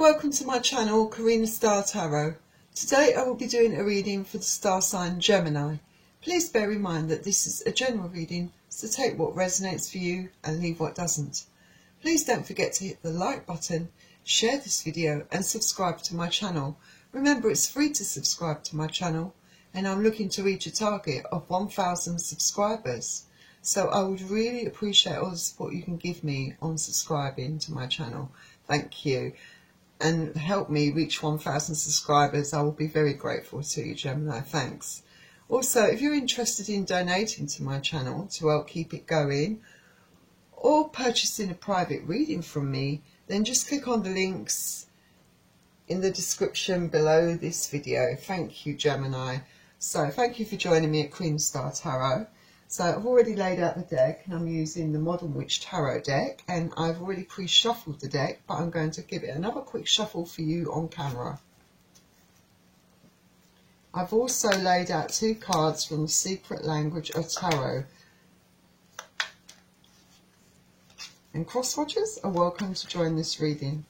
welcome to my channel, Karina Star Tarot. Today I will be doing a reading for the star sign Gemini. Please bear in mind that this is a general reading, so take what resonates for you and leave what doesn't. Please don't forget to hit the like button, share this video and subscribe to my channel. Remember, it's free to subscribe to my channel and I'm looking to reach a target of 1,000 subscribers. So I would really appreciate all the support you can give me on subscribing to my channel. Thank you. And help me reach 1,000 subscribers. I will be very grateful to you, Gemini. Thanks. Also, if you're interested in donating to my channel to help keep it going or purchasing a private reading from me, then just click on the links in the description below this video. Thank you, Gemini. So thank you for joining me at Karina Star Tarot. So I've already laid out the deck and I'm using the Modern Witch Tarot deck, and I've already pre-shuffled the deck, but I'm going to give it another quick shuffle for you on camera. I've also laid out 2 cards from the Secret Language of Tarot. And cross-watchers are welcome to join this reading.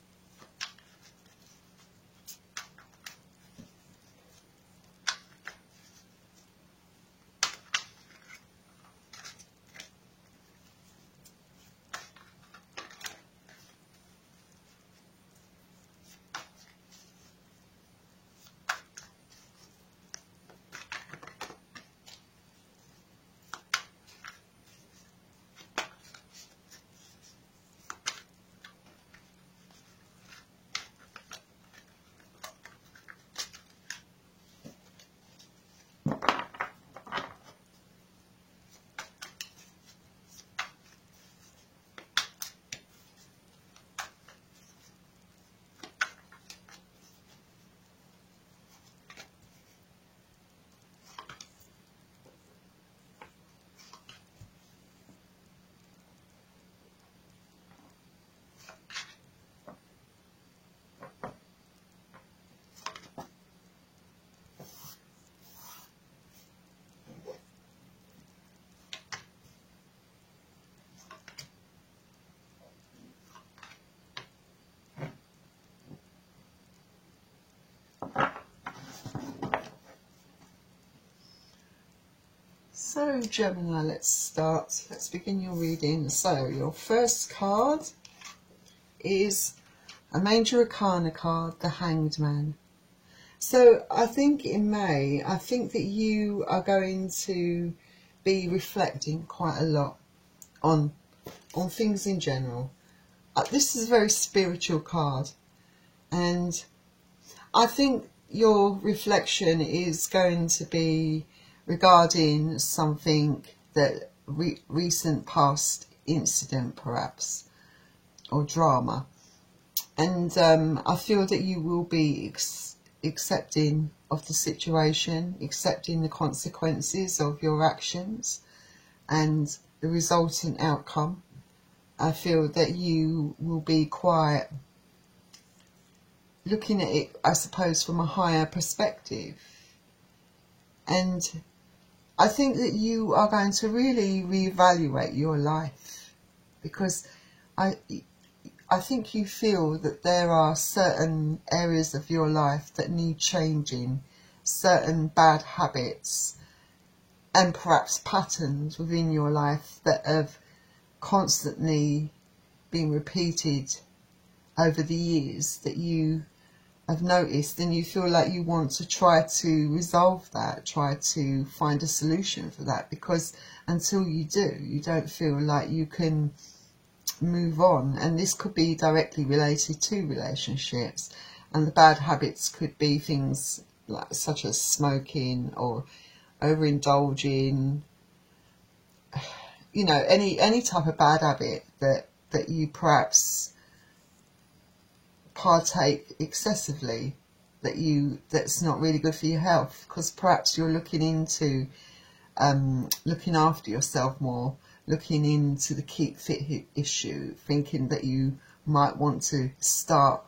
So Gemini, let's start. Let's begin your reading. So your first card is a Major Arcana card, the Hanged Man. So I think in May, I think that you are going to be reflecting quite a lot on things in general. This is a very spiritual card, and I think your reflection is going to be regarding something that recent past incident perhaps, or drama, and I feel that you will be accepting of the situation, accepting the consequences of your actions and the resulting outcome. I feel that you will be quite looking at it, I suppose, from a higher perspective, and I think that you are going to really reevaluate your life, because I think you feel that there are certain areas of your life that need changing, certain bad habits and perhaps patterns within your life that have constantly been repeated over the years that you have noticed, and you feel like you want to try to resolve that, try to find a solution for that, because until you do, you don't feel like you can move on. And this could be directly related to relationships, and the bad habits could be things like such as smoking or overindulging, you know, any type of bad habit that you perhaps partake excessively, that's not really good for your health, because perhaps you're looking into looking after yourself more, looking into the keep fit issue, thinking that you might want to start,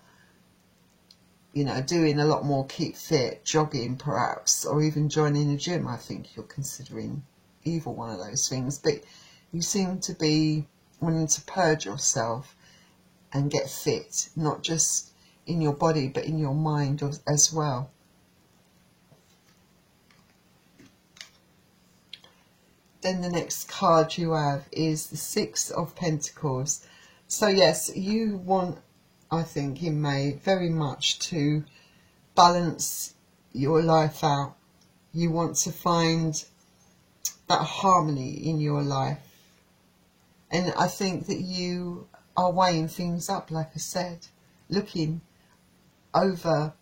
you know, doing a lot more keep fit, jogging perhaps, or even joining a gym. I think you're considering either one of those things, but you seem to be wanting to purge yourself and get fit, not just in your body, but in your mind as well. Then the next card you have is the Six of Pentacles. So yes, you want, I think, in May very much to balance your life out. You want to find that harmony in your life. And I think that you are weighing things up, like I said, looking over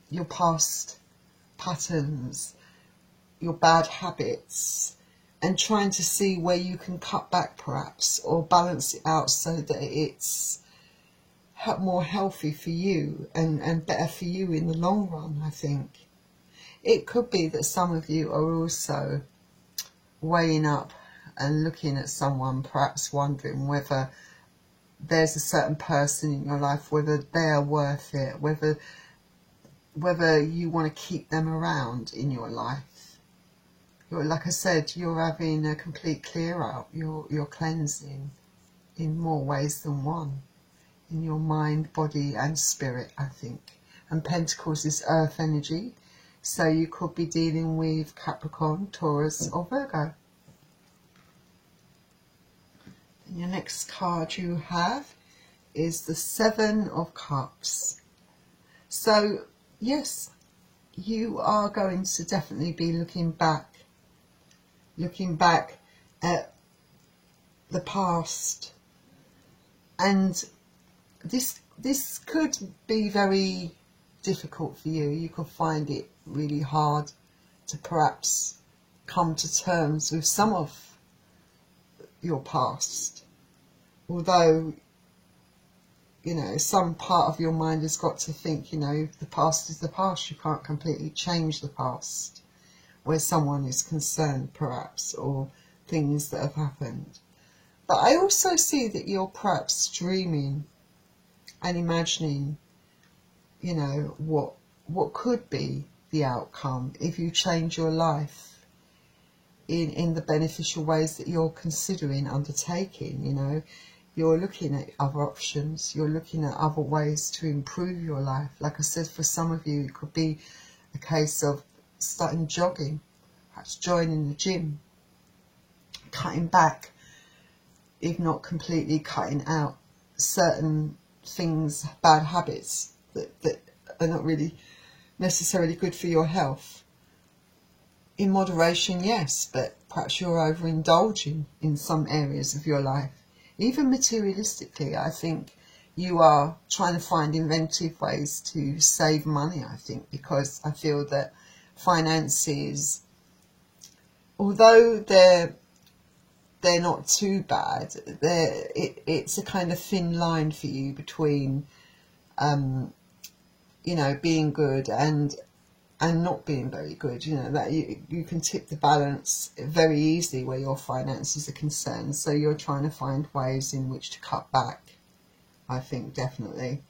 your past patterns, your bad habits, and trying to see where you can cut back perhaps, or balance it out so that it's more healthy for you and better for you in the long run, I think. It could be that some of you are also weighing up and looking at someone, perhaps wondering whether there's a certain person in your life, whether they're worth it, whether you want to keep them around in your life. Like I said, you're having a complete clear out. You're cleansing in more ways than one, in your mind, body and spirit, I think. And Pentacles is earth energy, so you could be dealing with Capricorn, Taurus or Virgo. And your next card you have is the Seven of Cups. So yes, you are going to definitely be looking back at the past, and this could be very difficult for you. You could find it really hard to perhaps come to terms with some of your past, although, you know, some part of your mind has got to think, you know, the past is the past. You can't completely change the past where someone is concerned, perhaps, or things that have happened. But I also see that you're perhaps dreaming and imagining, you know, what could be the outcome if you change your life in the beneficial ways that you're considering undertaking. You know, you're looking at other options, you're looking at other ways to improve your life. Like I said, for some of you, it could be a case of starting jogging, perhaps joining the gym, cutting back, if not completely cutting out certain things, bad habits that are not really necessarily good for your health. In moderation, yes, but perhaps you're overindulging in some areas of your life. Even materialistically, I think you are trying to find inventive ways to save money, I think, because I feel that finances, although they're not too bad, it's a kind of thin line for you between, you know, being good and not being very good. You know, that you can tip the balance very easily where your finances are concerned. So you're trying to find ways in which to cut back, I think, definitely.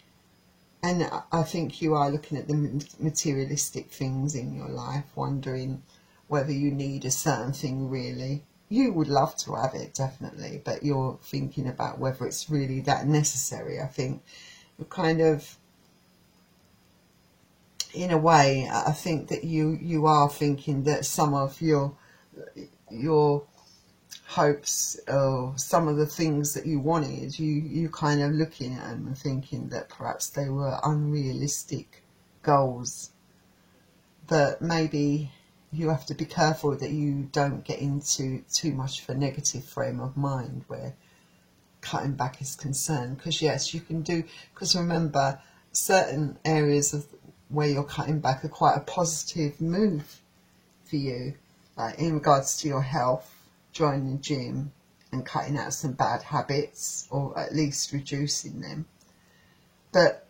And I think you are looking at the materialistic things in your life, wondering whether you need a certain thing really. You would love to have it, definitely, but you're thinking about whether it's really that necessary. I think you're kind of, in a way, I think that you are thinking that some of your hopes, or some of the things that you wanted, you kind of looking at them and thinking that perhaps they were unrealistic goals, that maybe you have to be careful that you don't get into too much of a negative frame of mind where cutting back is concerned. Because yes, you can do, because remember, certain areas of where you're cutting back are quite a positive move for you, like in regards to your health, joining the gym and cutting out some bad habits, or at least reducing them. But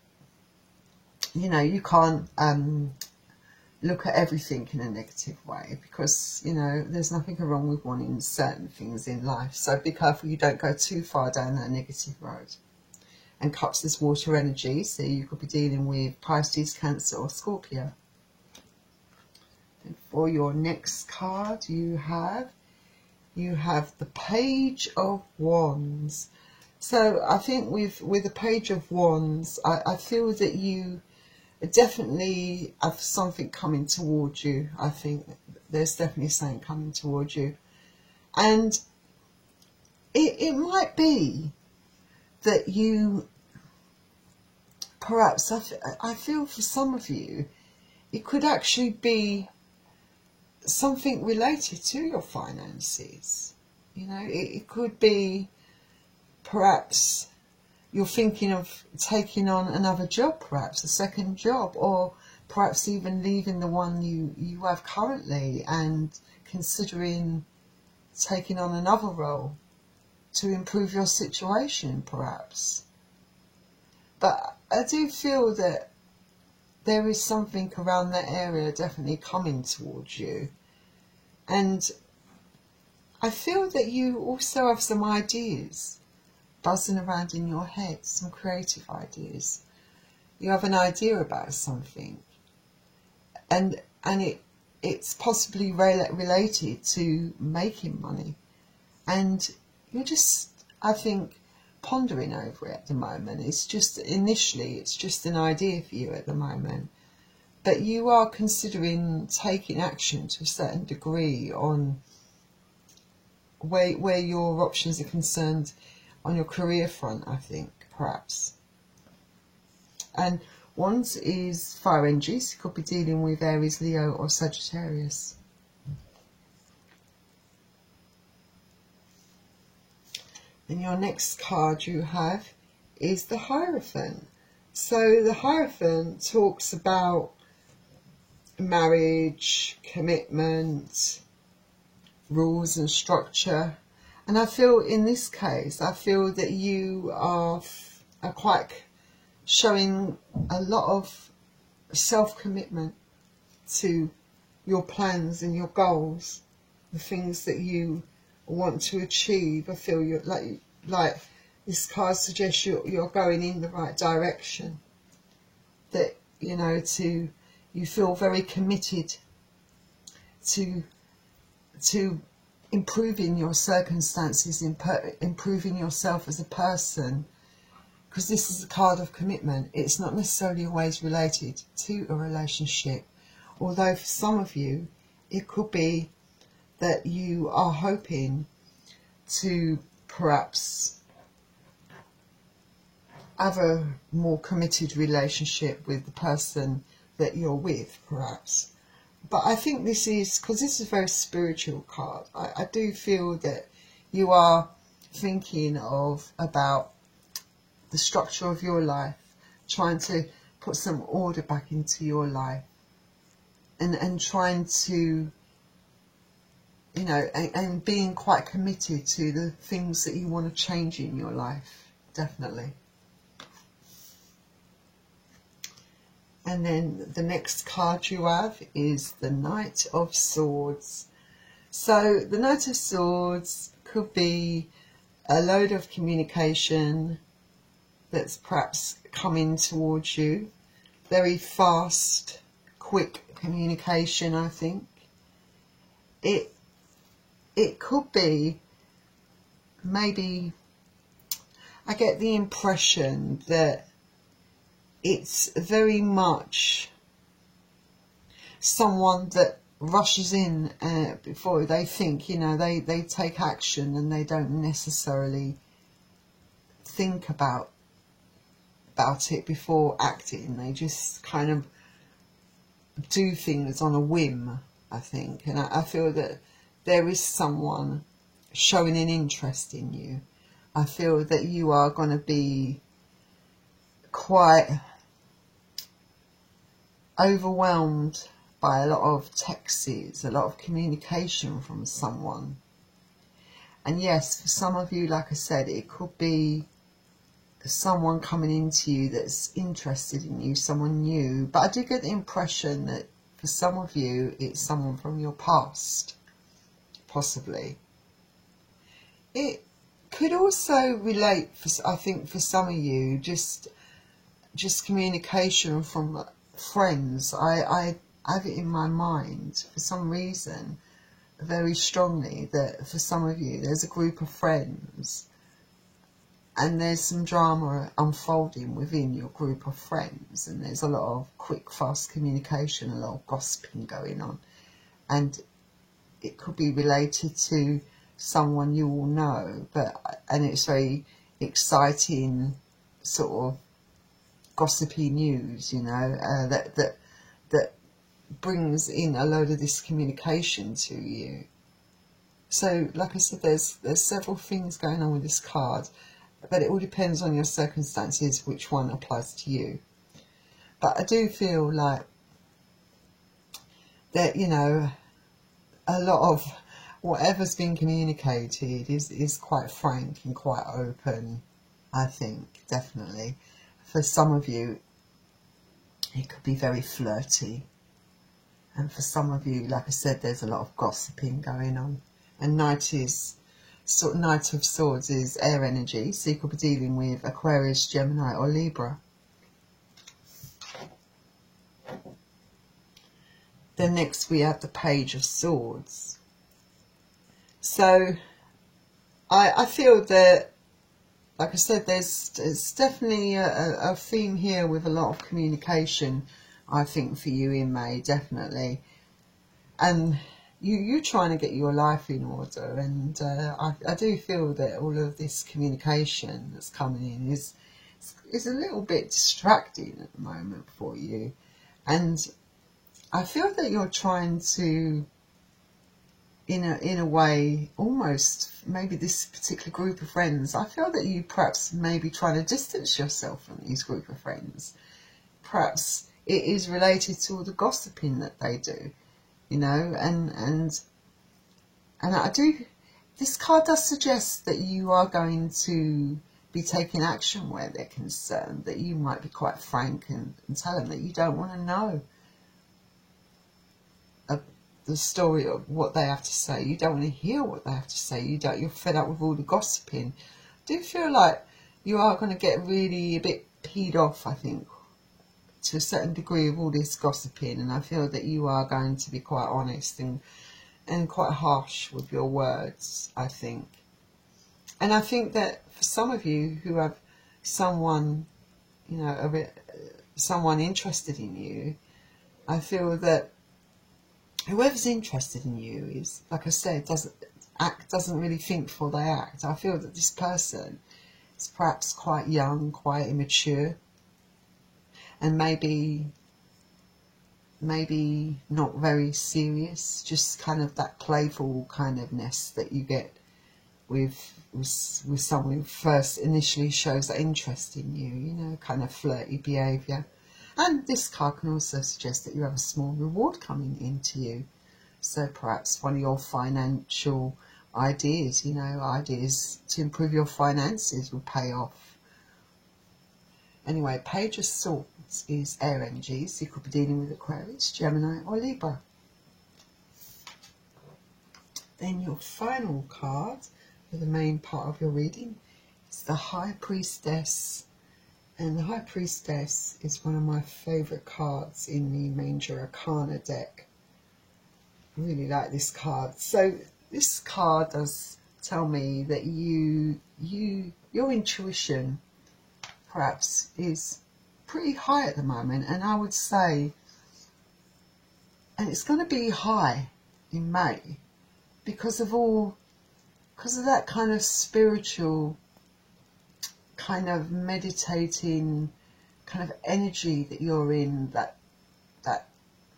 you know, you can't look at everything in a negative way, because, you know, there's nothing wrong with wanting certain things in life. So be careful you don't go too far down that negative road. And Cups is water energy, so you could be dealing with Pisces, Cancer or Scorpio. And for your next card you have the Page of Wands. So I think with the Page of Wands, I feel that you definitely have something coming towards you. I think there's definitely something coming towards you. And it might be that you, perhaps, I feel for some of you, it could actually be something related to your finances. You know, it could be perhaps you're thinking of taking on another job, perhaps a second job, or perhaps even leaving the one you have currently and considering taking on another role to improve your situation, perhaps. But I do feel that there is something around that area definitely coming towards you. And I feel that you also have some ideas buzzing around in your head, some creative ideas. You have an idea about something, and it's possibly related to making money, and you're just, I think, pondering over it at the moment. It's just initially, it's just an idea for you at the moment, but you are considering taking action to a certain degree on where your options are concerned on your career front, I think, perhaps. And Wands is fire energies. You could be dealing with Aries, Leo or Sagittarius. And your next card you have is the Hierophant. So the Hierophant talks about marriage, commitment, rules and structure. And I feel in this case, I feel that you are quite showing a lot of self-commitment to your plans and your goals, the things that you want to achieve. I feel you're like this card suggests you're going in the right direction. That, you know, you feel very committed to improving your circumstances, improving yourself as a person, because this is a card of commitment. It's not necessarily always related to a relationship, although for some of you it could be that you are hoping to perhaps have a more committed relationship with the person that you're with, perhaps. But I think this is, because this is a very spiritual card, I do feel that you are thinking about the structure of your life, trying to put some order back into your life, and trying to, you know, and being quite committed to the things that you want to change in your life, definitely. And then the next card you have is the Knight of Swords. So the Knight of Swords could be a load of communication that's perhaps coming towards you. Very fast, quick communication, I think. It could be, maybe, I get the impression that it's very much someone that rushes in before they think, you know, they take action and they don't necessarily think about it before acting. They just kind of do things on a whim, I think. And I feel that there is someone showing an interest in you. I feel that you are going to be quite overwhelmed by a lot of texts, a lot of communication from someone. And yes, for some of you, like I said, it could be someone coming into you that's interested in you, someone new. But I do get the impression that for some of you, it's someone from your past, possibly. It could also relate, I think, for some of you, just communication from friends. I have it in my mind for some reason very strongly that for some of you there's a group of friends and there's some drama unfolding within your group of friends, and there's a lot of quick, fast communication, a lot of gossiping going on, and it could be related to someone you all know, and it's very exciting sort of gossipy news, you know, that brings in a load of this communication to you. So, like I said, there's several things going on with this card, but it all depends on your circumstances, which one applies to you. But I do feel like that, you know, a lot of whatever's been communicated is quite frank and quite open, I think, definitely. For some of you, it could be very flirty. And for some of you, like I said, there's a lot of gossiping going on. And Knight of Swords is air energy, so you could be dealing with Aquarius, Gemini or Libra. Then next we have the Page of Swords. So I feel that, like I said, there's definitely a theme here with a lot of communication, I think, for you in May, definitely. And you trying to get your life in order, and I do feel that all of this communication that's coming in is a little bit distracting at the moment for you. And I feel that you're trying to, in a way, almost maybe this particular group of friends, I feel that you perhaps maybe trying to distance yourself from these group of friends. Perhaps it is related to all the gossiping that they do, you know, and I do, this card does suggest that you are going to be taking action where they're concerned, that you might be quite frank and tell them that you don't want to know the story of what they have to say. You don't want to hear what they have to say. You're fed up with all the gossiping. I do feel like you are going to get really a bit peed off, I think, to a certain degree of all this gossiping, and I feel that you are going to be quite honest and quite harsh with your words, I think. And I think that for some of you who have someone, you know, someone interested in you, I feel that whoever's interested in you is, like I said, doesn't really think before they act. I feel that this person is perhaps quite young, quite immature, and maybe not very serious, just kind of that playful kind of ness that you get with someone who first initially shows that interest in you, you know, kind of flirty behaviour. And this card can also suggest that you have a small reward coming into you. So perhaps one of your financial ideas, you know, ideas to improve your finances will pay off. Anyway, Page of Swords is air energy, so you could be dealing with Aquarius, Gemini or Libra. Then your final card for the main part of your reading is the High Priestess. And the High Priestess is one of my favourite cards in the Major Arcana deck. I really like this card. So this card does tell me that your intuition perhaps is pretty high at the moment, and I would say, and it's going to be high in May because of that kind of spiritual, kind of meditating kind of energy that you're in, that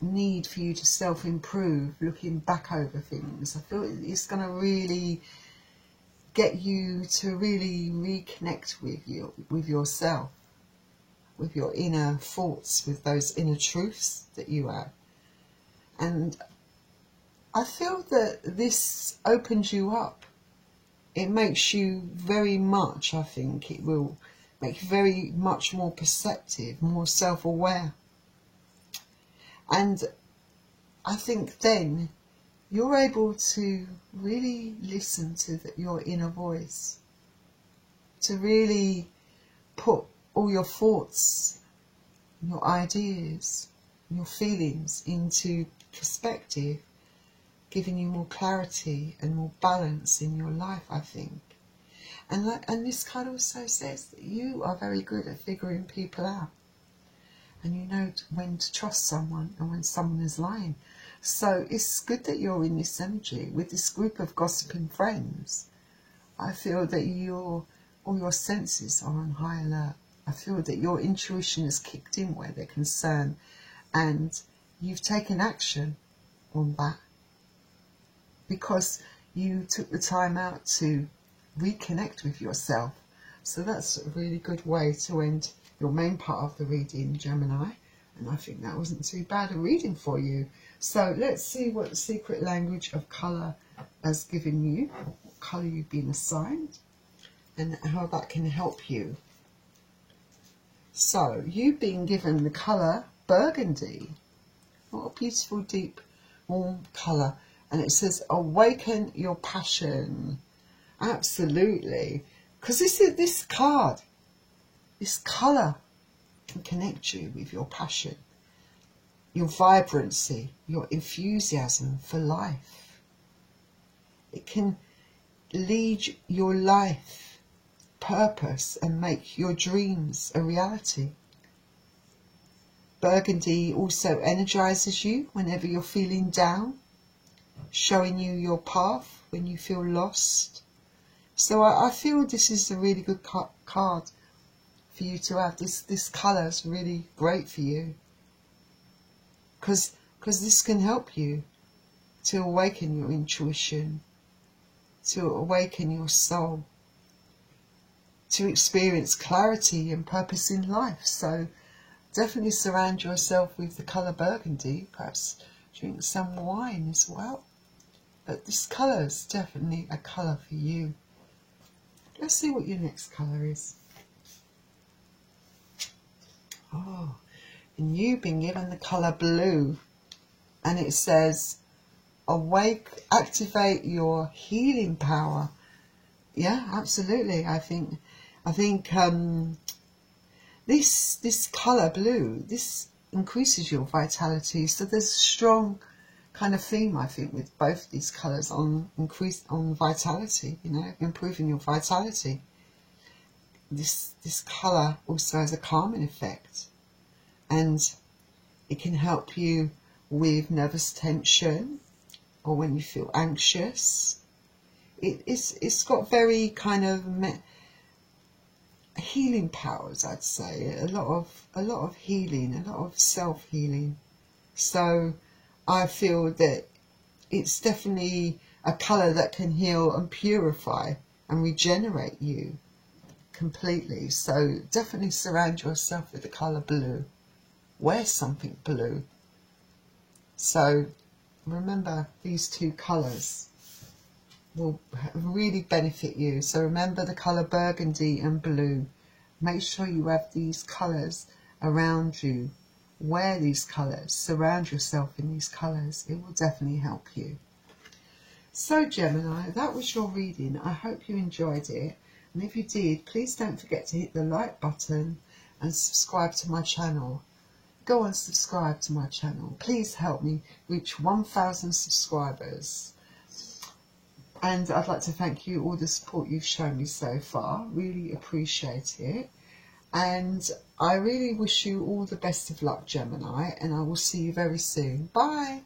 need for you to self-improve, looking back over things. I feel it's going to really get you to really reconnect with yourself, with your inner thoughts, with those inner truths that you have. And I feel that this opens you up. It makes you very much, I think it will make you very much more perceptive, more self-aware. And I think then you're able to really listen to your inner voice, to really put all your thoughts, your ideas, your feelings into perspective, giving you more clarity and more balance in your life, I think. And this card also says that you are very good at figuring people out. And you know when to trust someone and when someone is lying. So it's good that you're in this energy with this group of gossiping friends. I feel that all your senses are on high alert. I feel that your intuition has kicked in where they're concerned, and you've taken action on that because you took the time out to reconnect with yourself. So that's a really good way to end your main part of the reading, Gemini. And I think that wasn't too bad a reading for you. So let's see what the secret language of colour has given you, what colour you've been assigned, and how that can help you. So you've been given the colour burgundy. What a beautiful, deep, warm colour. And it says, awaken your passion. Absolutely. Because this card, this colour can connect you with your passion, your vibrancy, your enthusiasm for life. It can lead your life purpose and make your dreams a reality. Burgundy also energizes you whenever you're feeling down, showing you your path when you feel lost. So I feel this is a really good card for you to have. This colour is really great for you because this can help you to awaken your intuition, to awaken your soul, to experience clarity and purpose in life. So definitely surround yourself with the colour burgundy, perhaps drink some wine as well. But this colour is definitely a colour for you. Let's see what your next colour is. Oh, and you've been given the colour blue. And it says, activate your healing power. Yeah, absolutely. I think this colour blue, this increases your vitality. So there's a strong kind of theme, I think, with both these colours on vitality, you know, improving your vitality. This colour also has a calming effect, and it can help you with nervous tension or when you feel anxious. It's got very kind of healing powers, I'd say. A lot of healing, a lot of self-healing. So I feel that it's definitely a colour that can heal and purify and regenerate you completely. So definitely surround yourself with the colour blue. Wear something blue. So remember, these two colours will really benefit you. So remember the colour burgundy and blue. Make sure you have these colours around you. Wear these colours. Surround yourself in these colours. It will definitely help you. So Gemini, that was your reading. I hope you enjoyed it. And if you did, please don't forget to hit the like button and subscribe to my channel. Go and subscribe to my channel. Please help me reach 1,000 subscribers. And I'd like to thank you all the support you've shown me so far. Really appreciate it. And I really wish you all the best of luck, Gemini. And I will see you very soon. Bye.